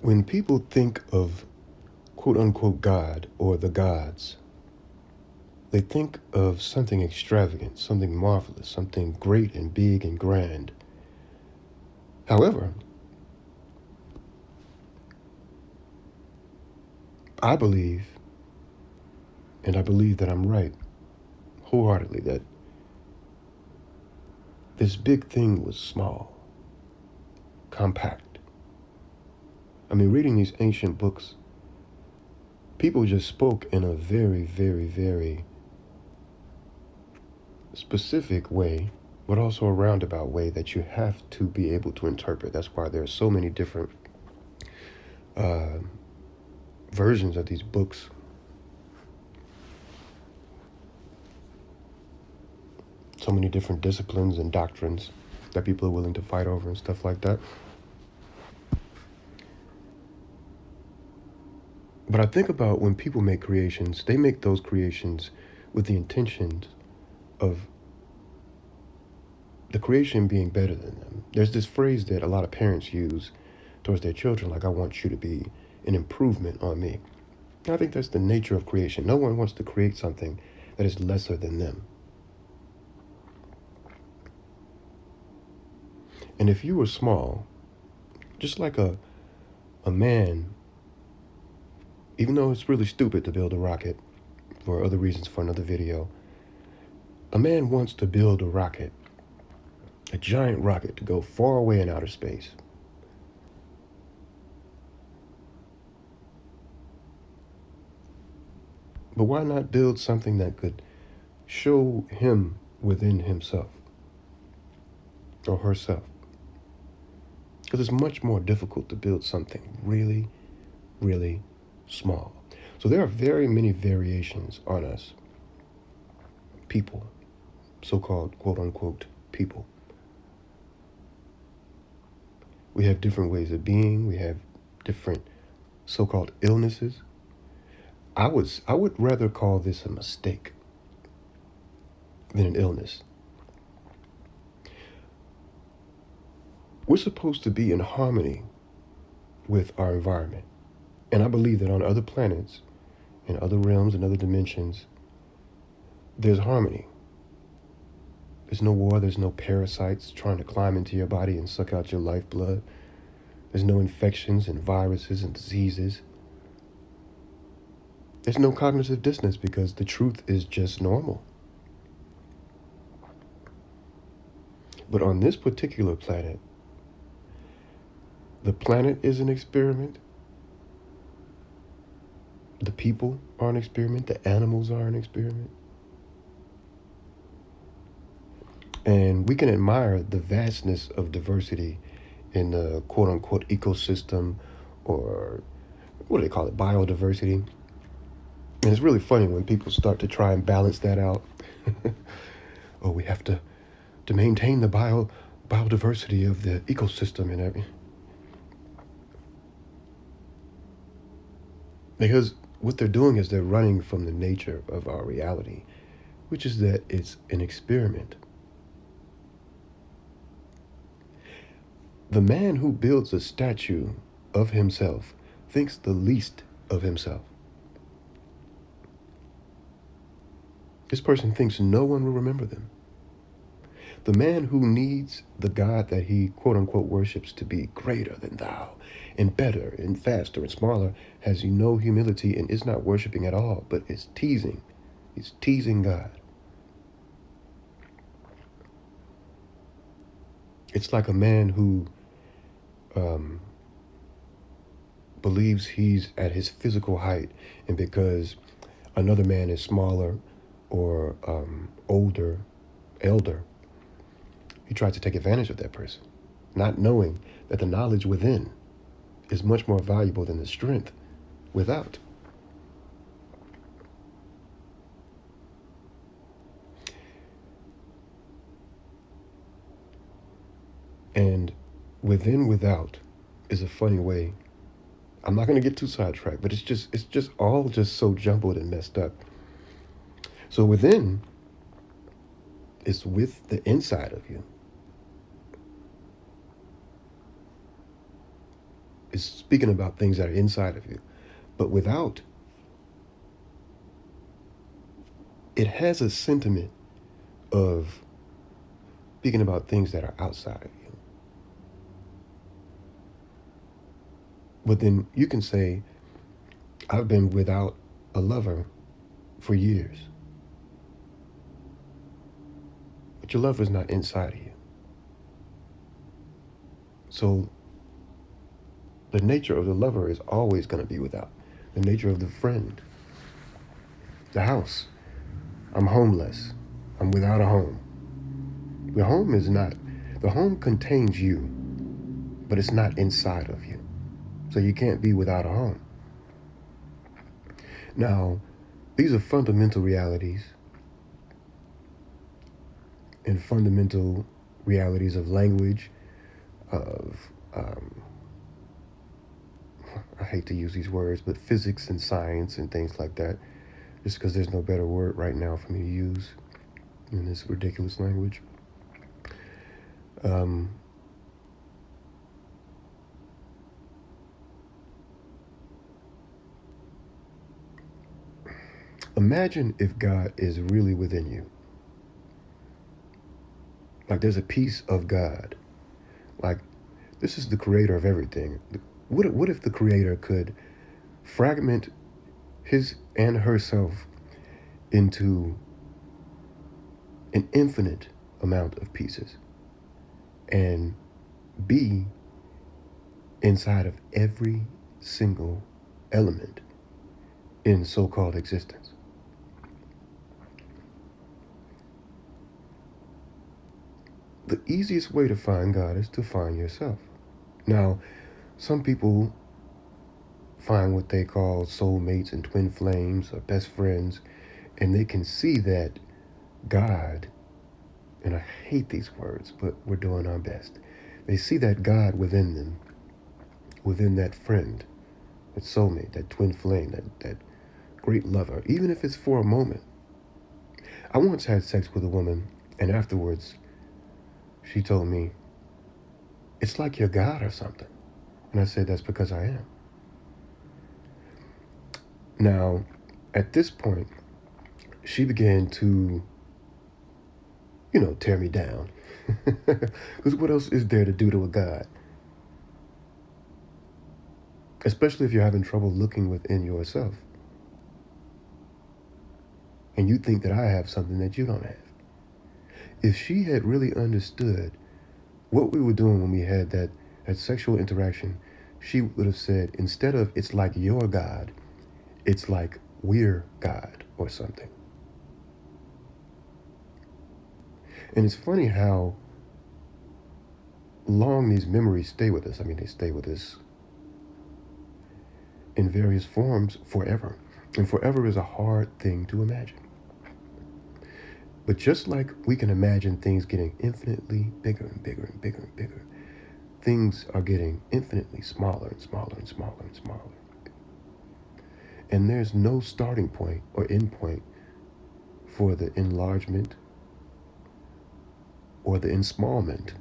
When people think of quote unquote God or the gods, they think of something extravagant, something marvelous, something great and big and grand. However, I believe, and I believe that I'm right wholeheartedly, that this big thing was small, compact. I mean, reading these ancient books, people just spoke in a very, very, very specific way, but also a roundabout way that you have to be able to interpret. That's why there are so many different uh, versions of these books. So many different disciplines and doctrines that people are willing to fight over and stuff like that. But I think about when people make creations, they make those creations with the intentions of the creation being better than them. There's this phrase that a lot of parents use towards their children, like, I want you to be an improvement on me. I think that's the nature of creation. No one wants to create something that is lesser than them. And if you were small, just like a man, even though it's really stupid to build a rocket for other reasons for another video, a man wants to build a rocket, a giant rocket to go far away in outer space. But why not build something that could show him within himself or herself? Because it's much more difficult to build something really, really small. So there are very many variations on us, people, so-called quote unquote people. We have different ways of being. We have different so-called illnesses. I would rather call this a mistake than an illness. We're supposed to be in harmony with our environment. And I believe that on other planets, in other realms and other dimensions, there's harmony. There's no war, there's no parasites trying to climb into your body and suck out your lifeblood. There's no infections and viruses and diseases. There's no cognitive dissonance because the truth is just normal. But on this particular planet, the planet is an experiment. The people are an experiment. The animals are an experiment. And we can admire the vastness of diversity in the quote-unquote ecosystem, or what do they call it, biodiversity. And it's really funny when people start to try and balance that out. Oh, we have to maintain the biodiversity of the ecosystem and everything. Because what they're doing is they're running from the nature of our reality, which is that it's an experiment. The man who builds a statue of himself thinks the least of himself. This person thinks no one will remember them. The man who needs the God that he quote unquote worships to be greater than thou and better and faster and smaller has no humility and is not worshiping at all, but is teasing. He's teasing God. It's like a man who believes he's at his physical height, and because another man is smaller or elder, he tries to take advantage of that person, not knowing that the knowledge within is much more valuable than the strength without. And within without is a funny way. I'm not going to get too sidetracked, but it's just all just so jumbled and messed up. So within is with the inside of you. It's speaking about things that are inside of you. But without, it has a sentiment of speaking about things that are outside of you. But then you can say, I've been without a lover for years. But your lover's not inside of you. So the nature of the lover is always going to be without. The nature of the friend, the house. I'm homeless. I'm without a home. The home is not, the home contains you, but it's not inside of you. So you can't be without a home. Now, these are fundamental realities and fundamental realities of language, of, I hate to use these words, but physics and science and things like that, just because there's no better word right now for me to use in this ridiculous language. Imagine if God is really within you. Like there's a piece of God. Like this is the creator of everything. What if the creator could fragment his and herself into an infinite amount of pieces and be inside of every single element in so-called existence? The easiest way to find God is to find yourself. Now, some people find what they call soulmates and twin flames or best friends, and they can see that God, and I hate these words, but we're doing our best. They see that God within them, within that friend, that soulmate, that twin flame, that great lover, even if it's for a moment. I once had sex with a woman, and afterwards, she told me, it's like you're God or something. And I said, that's because I am. Now, at this point, she began to, tear me down. Because what else is there to do to a God? Especially if you're having trouble looking within yourself. And you think that I have something that you don't have. If she had really understood what we were doing when we had that sexual interaction, she would have said, instead of it's like your God, it's like we're God or something. And it's funny how long these memories stay with us. I mean, they stay with us in various forms forever. And forever is a hard thing to imagine. But just like we can imagine things getting infinitely bigger and bigger and bigger and bigger, things are getting infinitely smaller and smaller and smaller and smaller. And there's no starting point or end point for the enlargement or the ensmallment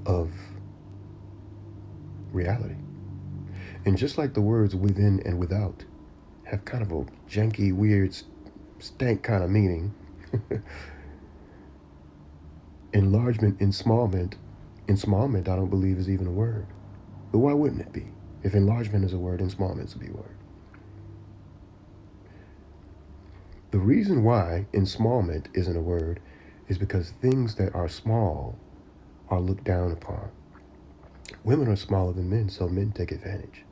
of reality. And just like the words within and without have kind of a janky, weird, stank kind of meaning, enlargement, ensmallment I don't believe is even a word. But why wouldn't it be? If enlargement is a word, ensmallment would be a word. The reason why ensmallment isn't a word is because things that are small are looked down upon. Women are smaller than men, so men take advantage.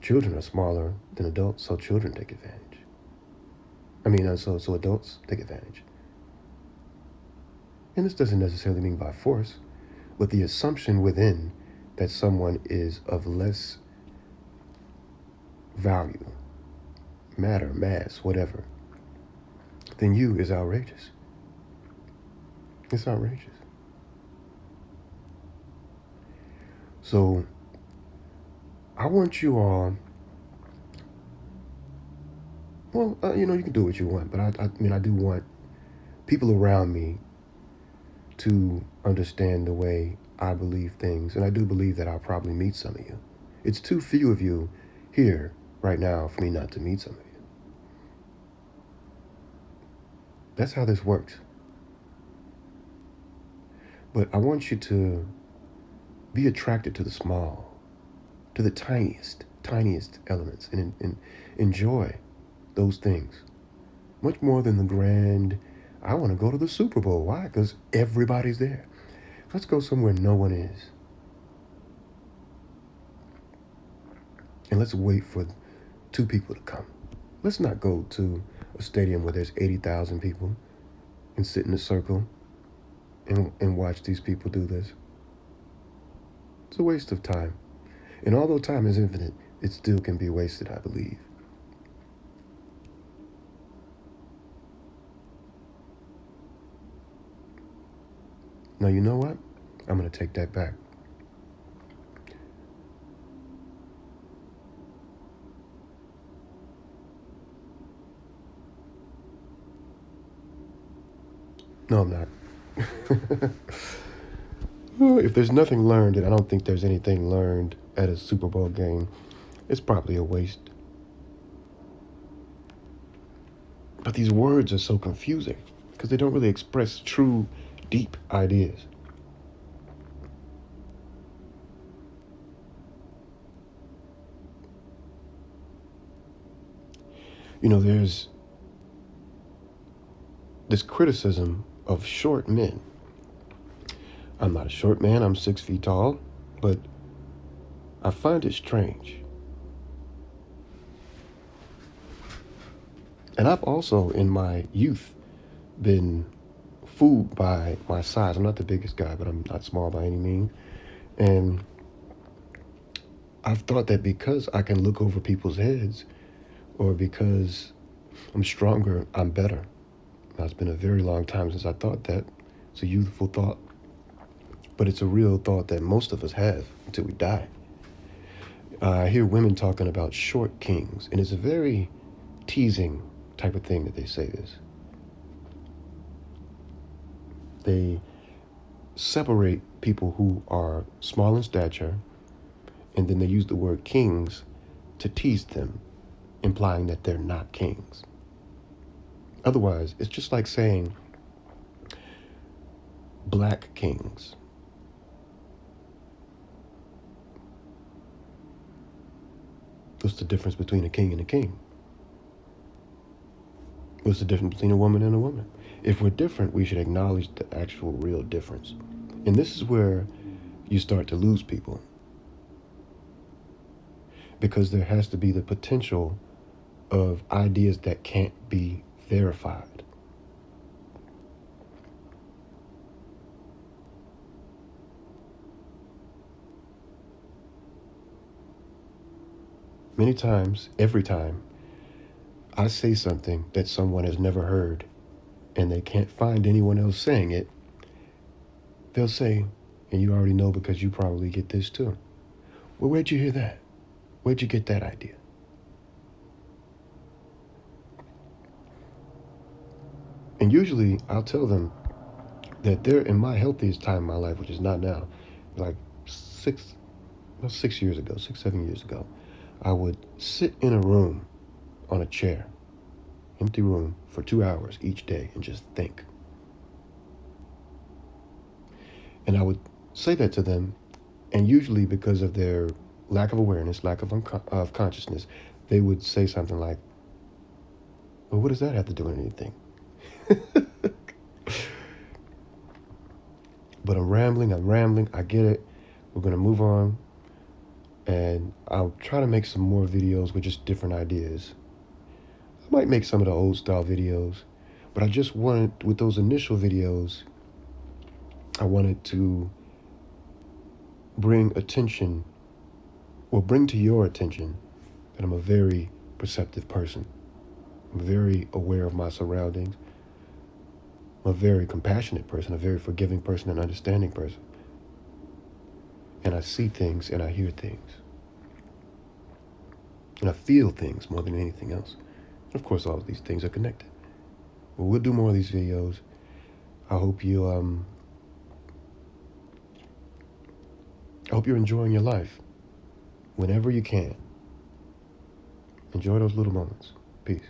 Children are smaller than adults, so children take advantage. So adults take advantage. And this doesn't necessarily mean by force, but the assumption within that someone is of less value, matter, mass, whatever, than you is outrageous. It's outrageous. So I want you all, you can do what you want, but I do want people around me to understand the way I believe things. And I do believe that I'll probably meet some of you. It's too few of you here right now for me not to meet some of you. That's how this works. But I want you to be attracted to the small, to the tiniest elements, and enjoy those things much more than the grand. I want to go to the Super Bowl. Why? Because everybody's there. Let's go somewhere no one is. And let's wait for 2 people to come. Let's not go to a stadium where there's 80,000 people and sit in a circle and watch these people do this. It's a waste of time. And although time is infinite, it still can be wasted, I believe. Now, you know what? I'm going to take that back. No, I'm not. If there's nothing learned, and I don't think there's anything learned at a Super Bowl game, it's probably a waste. But these words are so confusing because they don't really express true, deep ideas. You know, there's this criticism of short men. I'm not a short man, I'm 6 feet tall, but I find it strange. And I've also, in my youth, been fooled by my size. I'm not the biggest guy, but I'm not small by any means. And I've thought that because I can look over people's heads, or because I'm stronger, I'm better. Now, it's been a very long time since I thought that. It's a youthful thought, but it's a real thought that most of us have until we die. I hear women talking about short kings, and it's a very teasing type of thing that they say this. They separate people who are small in stature, and then they use the word kings to tease them, implying that they're not kings. Otherwise, it's just like saying black kings. What's the difference between a king and a king? What's the difference between a woman and a woman? If we're different, we should acknowledge the actual real difference. And this is where you start to lose people. Because there has to be the potential of ideas that can't be verified. Many times, every time, I say something that someone has never heard and they can't find anyone else saying it, they'll say, and you already know because you probably get this too, well, where'd you hear that? Where'd you get that idea? And usually I'll tell them that they're in my healthiest time in my life, which is not now, like 6 years ago, 7 years ago, I would sit in a room on a chair, empty room, for 2 hours each day and just think. And I would say that to them, and usually because of their lack of awareness, lack of consciousness, they would say something like, well, what does that have to do with anything? But I'm rambling, I get it. We're going to move on. And I'll try to make some more videos with just different ideas. I might make some of the old style videos, but I just wanted, with those initial videos, I wanted to bring to your attention that I'm a very perceptive person. I'm very aware of my surroundings. I'm a very compassionate person, a very forgiving person, an understanding person. And I see things and I hear things. And I feel things more than anything else. Of course, all of these things are connected. But we'll do more of these videos. I hope you hope you're enjoying your life whenever you can. Enjoy those little moments. Peace.